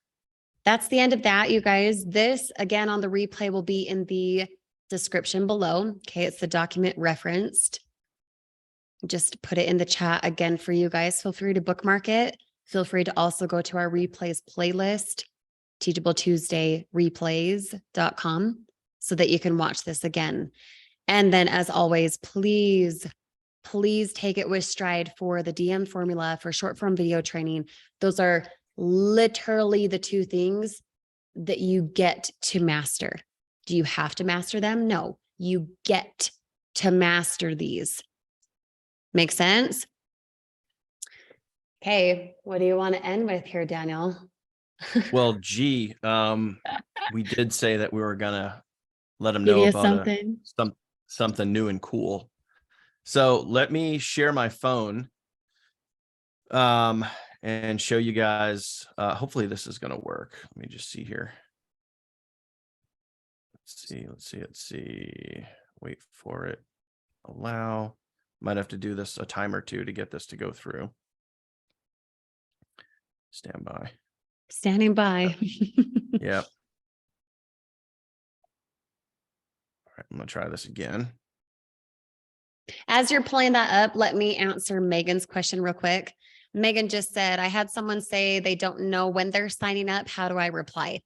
That's the end of that, you guys. This, again, on the replay will be in the description below. Okay, it's the document referenced. Just put it in the chat again for you guys. Feel free to bookmark it. Feel free to also go to our replays playlist, Teachable Tuesday replays.com, so that you can watch this again. And then as always, please take it with stride for the DM formula for short form video training. Those are literally the two things that you get to master. Do you have to master them? No, you get to master these. Make sense? Okay, what do you want to end with here, Daniel? Well, gee, we did say that we were gonna let them Give know you about something. something new and cool. So let me share my phone and show you guys. Hopefully this is going to work. Let me just see here. Let's see. Wait for it. Allow. Might have to do this a time or two to get this to go through. Stand by. Standing by. Yep. All right, I'm going to try this again. As you're pulling that up, let me answer Megan's question real quick. Megan just said, I had someone say they don't know when they're signing up. How do I reply?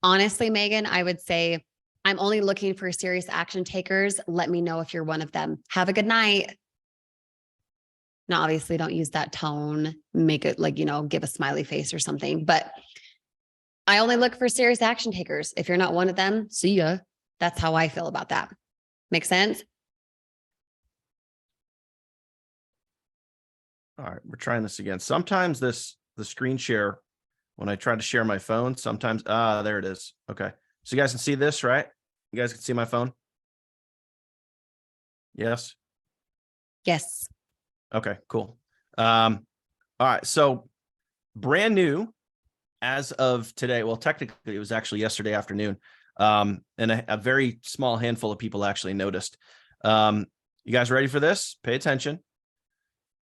Honestly, Megan, I would say, I'm only looking for serious action takers. Let me know if you're one of them. Have a good night. Now, obviously, don't use that tone. Make it like, give a smiley face or something. But I only look for serious action takers. If you're not one of them, see ya. That's how I feel about that. Make sense? All right, we're trying this again. Sometimes the screen share, when I try to share my phone, sometimes, there it is. Okay. So you guys can see this, right? You guys can see my phone? Yes. Yes. Okay, cool. All right. So brand new as of today. Well, technically it was actually yesterday afternoon. And a very small handful of people actually noticed. You guys ready for this? Pay attention.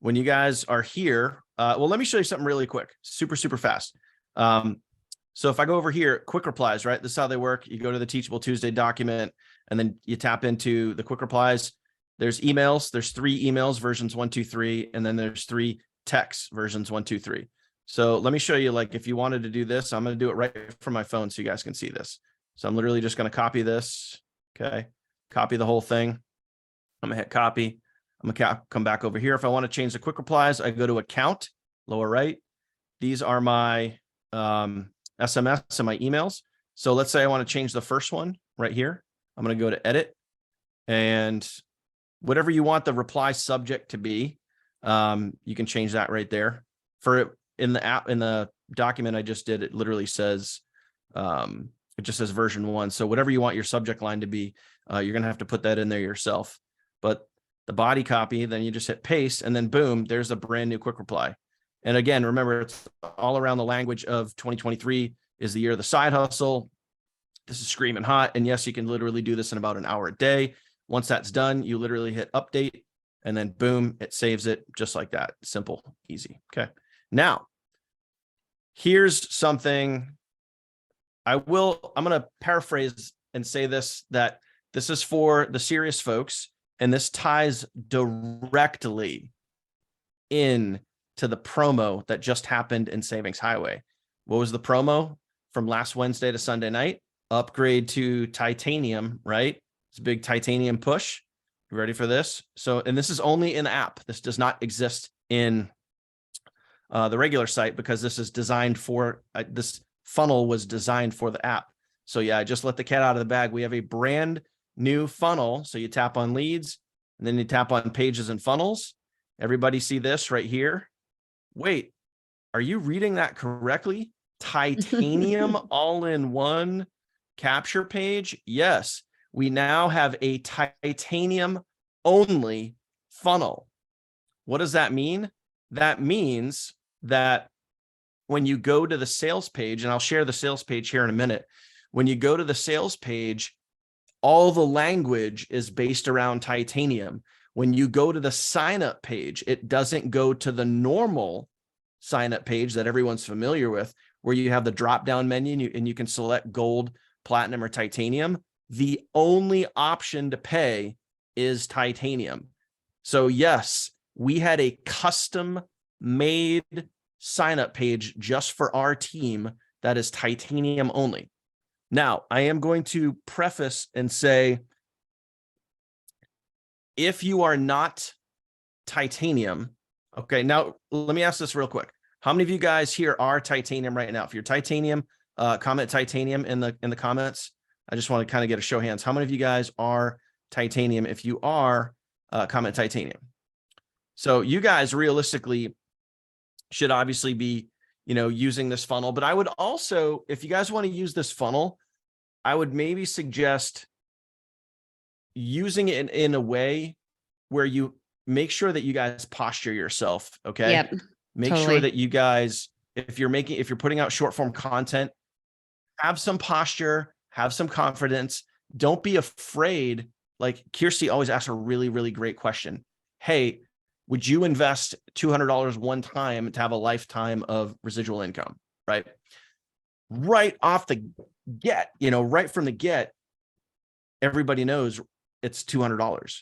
When you guys are here, well, let me show you something really quick, super fast. So if I go over here, quick replies, right? This is how they work. You go to the Teachable Tuesday document, and then you tap into the quick replies. There's emails. There's 3 emails, versions 1, 2, 3, and then there's 3 texts, versions 1, 2, 3. So let me show you, like, if you wanted to do this, I'm going to do it right from my phone so you guys can see this. So I'm literally just going to copy this. Okay. Copy the whole thing. I'm going to hit copy. I'm going to come back over here. If I want to change the quick replies, I go to account, lower right. These are my SMS and my emails. So let's say I want to change the first one right here. I'm going to go to edit, and whatever you want the reply subject to be, you can change that right there. For it in the app, in the document I just did, it literally says, it just says version 1. So whatever you want your subject line to be, you're going to have to put that in there yourself. But the body copy, then you just hit paste, and then boom, there's a brand new quick reply. And again, remember, it's all around the language of 2023 is the year of the side hustle. This is screaming hot. And yes, you can literally do this in about an hour a day. Once that's done, you literally hit update, and then boom, it saves it just like that. Simple, easy. Okay. Now, here's something I'm going to paraphrase and say this, that this is for the serious folks, and this ties directly in to the promo that just happened in Savings Highway. What was the promo from last Wednesday to Sunday night? Upgrade to titanium, right? It's a big titanium push. You ready for this? So, and this is only in the app. This does not exist in the regular site, because this is designed for, this funnel was designed for the app. So yeah, I just let the cat out of the bag. We have a brand new funnel. So you tap on leads, and then you tap on pages and funnels. Everybody see this right here? Wait, are you reading that correctly? Titanium all-in-one capture page? Yes, we now have a titanium only funnel. What does that mean? That means that when you go to the sales page, and I'll share the sales page here in a minute, when you go to the sales page, all the language is based around titanium. When you go to the sign up page, it doesn't go to the normal sign up page that everyone's familiar with, where you have the drop down menu and you can select gold, platinum, or titanium. The only option to pay is titanium. So yes, we had a custom made sign up page just for our team that is titanium only. Now, I am going to preface and say, if you are not titanium, okay, now let me ask this real quick. How many of you guys here are titanium right now? If you're titanium, comment titanium in the comments. I just want to kind of get a show of hands. How many of you guys are titanium? If you are, comment titanium. So you guys realistically should obviously be, using this funnel. But I would also, if you guys want to use this funnel, I would maybe suggest using it in a way where you make sure that you guys posture yourself. Okay. Yep. Make sure Totally. that you guys, if you're putting out short form content, have some posture, have some confidence. Don't be afraid. Like Kirsty always asks a really, really great question. Hey, would you invest $200 one time to have a lifetime of residual income? Right. Right off the get, right from the get, everybody knows it's $200,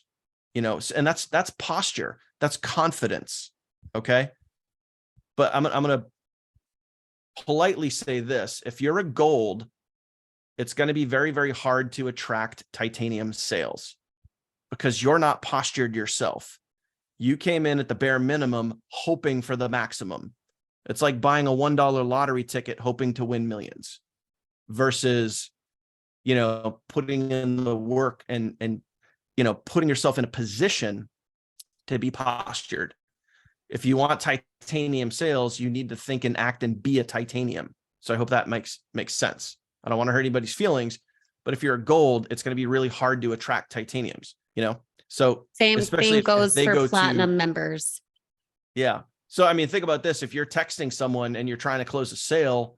and that's posture. That's confidence. Okay. But I'm going to politely say this. If you're a gold, it's going to be very, very hard to attract titanium sales because you're not postured yourself. You came in at the bare minimum, hoping for the maximum. It's like buying a $1 lottery ticket, hoping to win millions versus, putting in the work and putting yourself in a position to be postured. If you want titanium sales, you need to think and act and be a titanium. So I hope that makes sense. I don't want to hurt anybody's feelings, but if you're a gold, it's going to be really hard to attract titaniums, So Same especially thing if goes they for go platinum to, members. yeah. So, I mean, think about this. If you're texting someone and you're trying to close a sale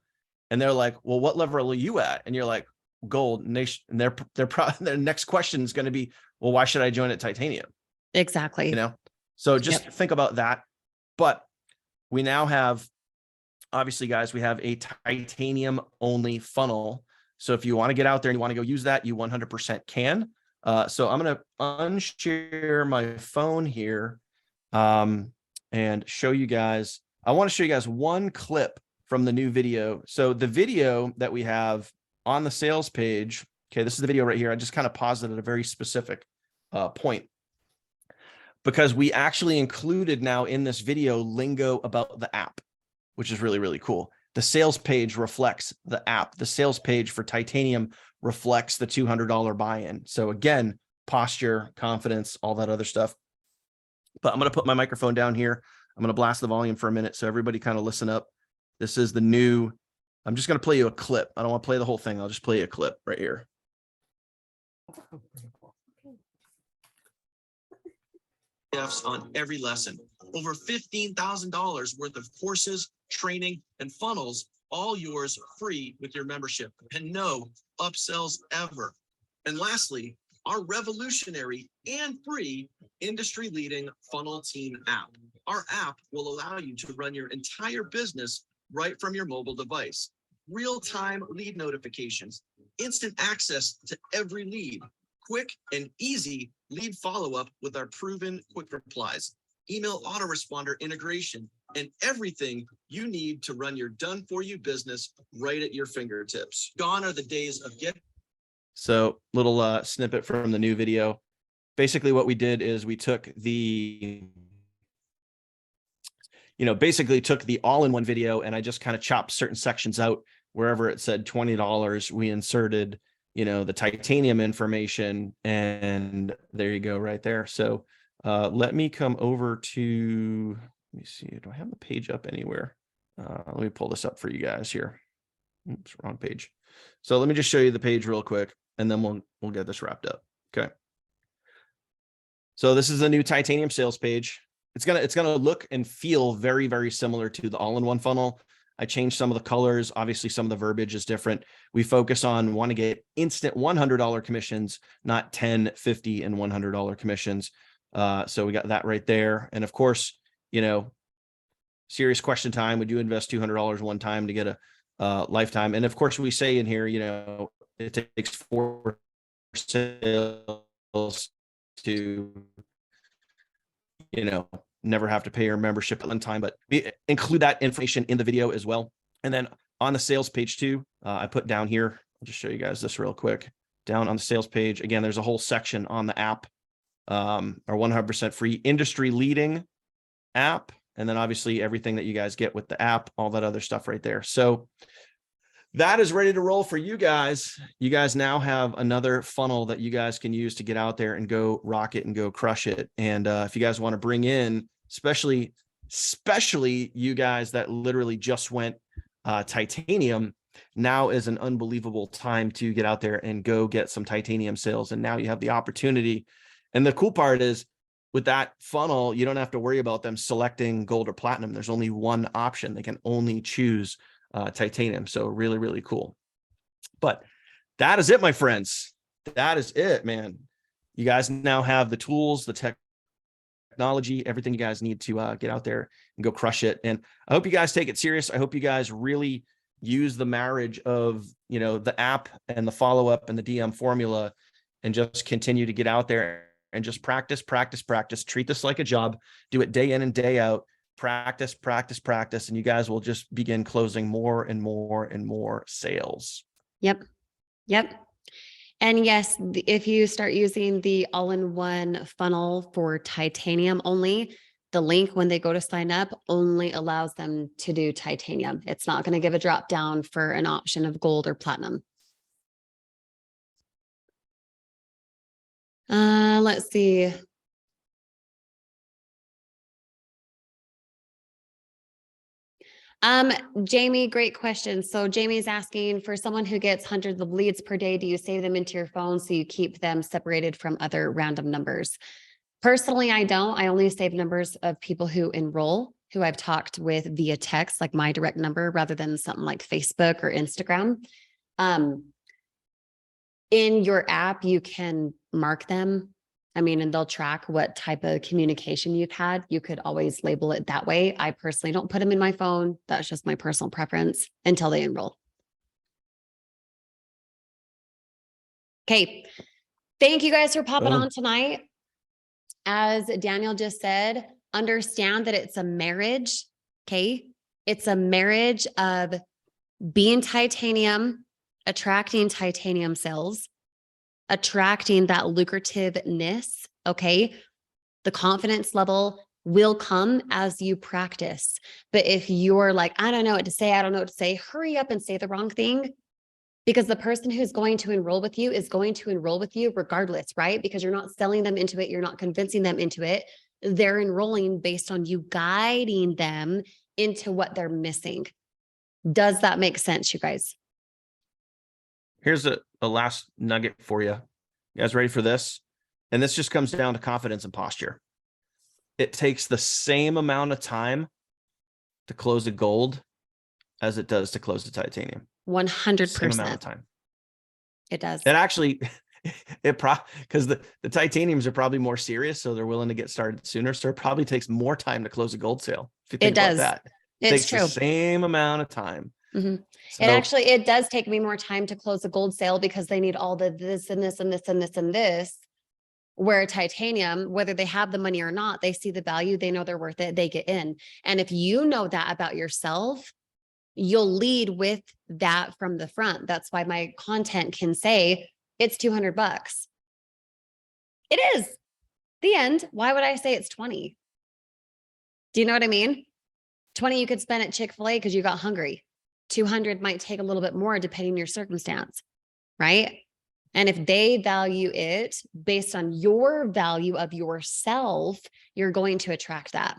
and they're like, well, what level are you at? And you're like, gold. And their next question is going to be, well, why should I join at titanium? Exactly. So just think about that. But we now have, obviously, guys, we have a titanium only funnel. So if you want to get out there and you want to go use that, you 100% can. So I'm going to unshare my phone here and show you guys. I want to show you guys one clip from the new video. So the video that we have on the sales page, okay, this is the video right here. I just kind of paused it at a very specific point because we actually included now in this video lingo about the app, which is really, really cool. The sales page reflects the app. The sales page for titanium reflects the $200 buy-in. So again, posture, confidence, all that other stuff. But I'm going to put my microphone down here. I'm going to blast the volume for a minute so everybody kind of listen up. This is the new, I'm just going to play you a clip. I don't want to play the whole thing. I'll just play you a clip right here. On every lesson, over $15,000 worth of courses, training, and funnels, all yours free with your membership, and no upsells ever. And lastly, our revolutionary and free industry-leading Funnel Team app. Our app will allow you to run your entire business right from your mobile device. Real-time lead notifications, instant access to every lead, quick and easy lead follow-up with our proven quick replies, email autoresponder integration, and everything you need to run your done-for-you business right at your fingertips. Gone are the days of So little snippet from the new video. Basically what we did is we took the, basically took the all-in-one video and I just kind of chopped certain sections out. Wherever it said $20, we inserted, the titanium information, and there you go right there. So let me come over to, let me see, do I have the page up anywhere? Let me pull this up for you guys here. Oops, wrong page. So let me just show you the page real quick, and then we'll get this wrapped up. Okay. So this is the new titanium sales page. It's gonna look and feel very, very similar to the all-in-one funnel. I changed some of the colors. Obviously, some of the verbiage is different. We focus on want to get instant $100 commissions, not $10, $50, and $100 commissions. So we got that right there. And of course, serious question time. Would you invest $200 one time to get a lifetime? And of course, we say in here, it takes 4 sales to, never have to pay your membership at one time, but we include that information in the video as well. And then on the sales page too, I put down here, I'll just show you guys this real quick. Down on the sales page, again, there's a whole section on the app, our 100% free industry leading app. And then obviously everything that you guys get with the app, all that other stuff right there. So that is ready to roll for you guys. You guys now have another funnel that you guys can use to get out there and go rock it and go crush it. And if you guys want to bring in, especially you guys that literally just went titanium, now is an unbelievable time to get out there and go get some titanium sales. And now you have the opportunity. And the cool part is with that funnel, you don't have to worry about them selecting gold or platinum. There's only one option. They can only choose titanium. So really, really cool. But that is it, my friends. That is it, man. You guys now have the tools, the technology, everything you guys need to get out there and go crush it. And I hope you guys take it serious. I hope you guys really use the marriage of, you know, the app and the follow-up and the DM formula, and just continue to get out there and just practice, practice, practice. Treat this like a job. Do it day in and day out. Practice, practice, practice. And you guys will just begin closing more and more and more sales. Yep. Yep. And yes, if you start using the all-in-one funnel for titanium only, the link when they go to sign up only allows them to do titanium. It's not going to give a drop down for an option of gold or platinum. Let's see. Jamie, great question. So Jamie's asking, for someone who gets hundreds of leads per day, do you save them into your phone so you keep them separated from other random numbers? Personally, I don't. I only save numbers of people who enroll, who I've talked with via text, like my direct number, rather than something like Facebook or Instagram. In your app, you can mark them. I mean, and they'll track what type of communication you've had. You could always label it that way. I personally don't put them in my phone. That's just my personal preference until they enroll. Okay. Thank you guys for popping on tonight. As Daniel just said, understand that it's a marriage. Okay. It's a marriage of being titanium, attracting titanium sales, attracting that lucrativeness. Okay. The confidence level will come as you practice. But if you're like, I don't know what to say, I don't know what to say, hurry up and say the wrong thing, because the person who's going to enroll with you is going to enroll with you regardless, right? Because you're not selling them into it. You're not convincing them into it. They're enrolling based on you guiding them into what they're missing. Does that make sense, you guys? Here's a last nugget for you. You guys ready for this? And this just comes down to confidence and posture. It takes the same amount of time to close a gold as it does to close the titanium. 100%. Same amount of time. It does. It actually, because the titaniums are probably more serious, so they're willing to get started sooner. So it probably takes more time to close a gold sale. If you think about that, it takes the same amount of time. Mm-hmm. So, it does take me more time to close a gold sale because they need all the this and this and this and this and this. Where titanium, whether they have the money or not, they see the value, they know they're worth it, they get in. And if you know that about yourself, you'll lead with that from the front. That's why my content can say it's $200. It is. The end. Why would I say it's 20? Do you know what I mean? 20 you could spend at Chick-fil-A because you got hungry. 200 might take a little bit more depending on your circumstance, right? And if they value it based on your value of yourself, you're going to attract that.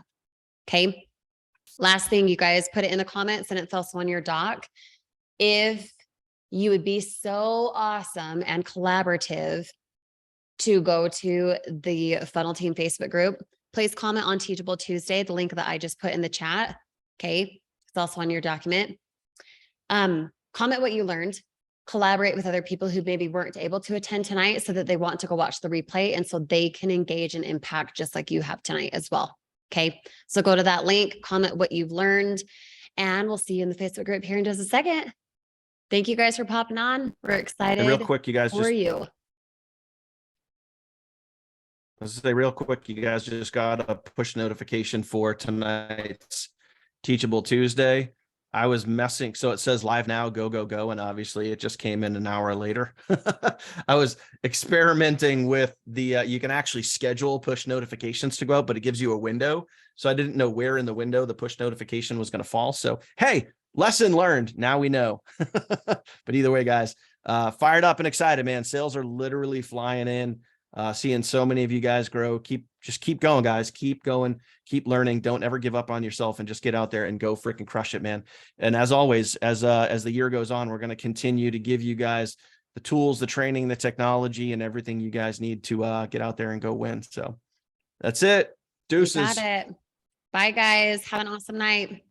Okay. Last thing, you guys, put it in the comments and it's also on your doc. If you would be so awesome and collaborative to go to the Funnel Team Facebook group, please comment on Teachable Tuesday, the link that I just put in the chat. Okay. It's also on your document. Comment what you learned. Collaborate with other people who maybe weren't able to attend tonight so that they want to go watch the replay and so they can engage and impact just like you have tonight as well. Okay. So go to that link, comment what you've learned, and we'll see you in the Facebook group here in just a second. Thank you guys for popping on. We're excited. And real quick, you guys let's say real quick, you guys just got a push notification for tonight's Teachable Tuesday. I was messing. So it says live now, go, go, go. And obviously it just came in an hour later. I was experimenting with the, you can actually schedule push notifications to go out, but it gives you a window. So I didn't know where in the window the push notification was going to fall. So, hey, lesson learned. Now we know. But either way, guys, fired up and excited, man. Sales are literally flying in. Seeing so many of you guys grow. Just keep going, guys. Keep going, keep learning. Don't ever give up on yourself and just get out there and go freaking crush it, man. And as always, as the year goes on, we're going to continue to give you guys the tools, the training, the technology, and everything you guys need to get out there and go win. So That's it. You Deuces. got it. Bye, guys. Have an awesome night.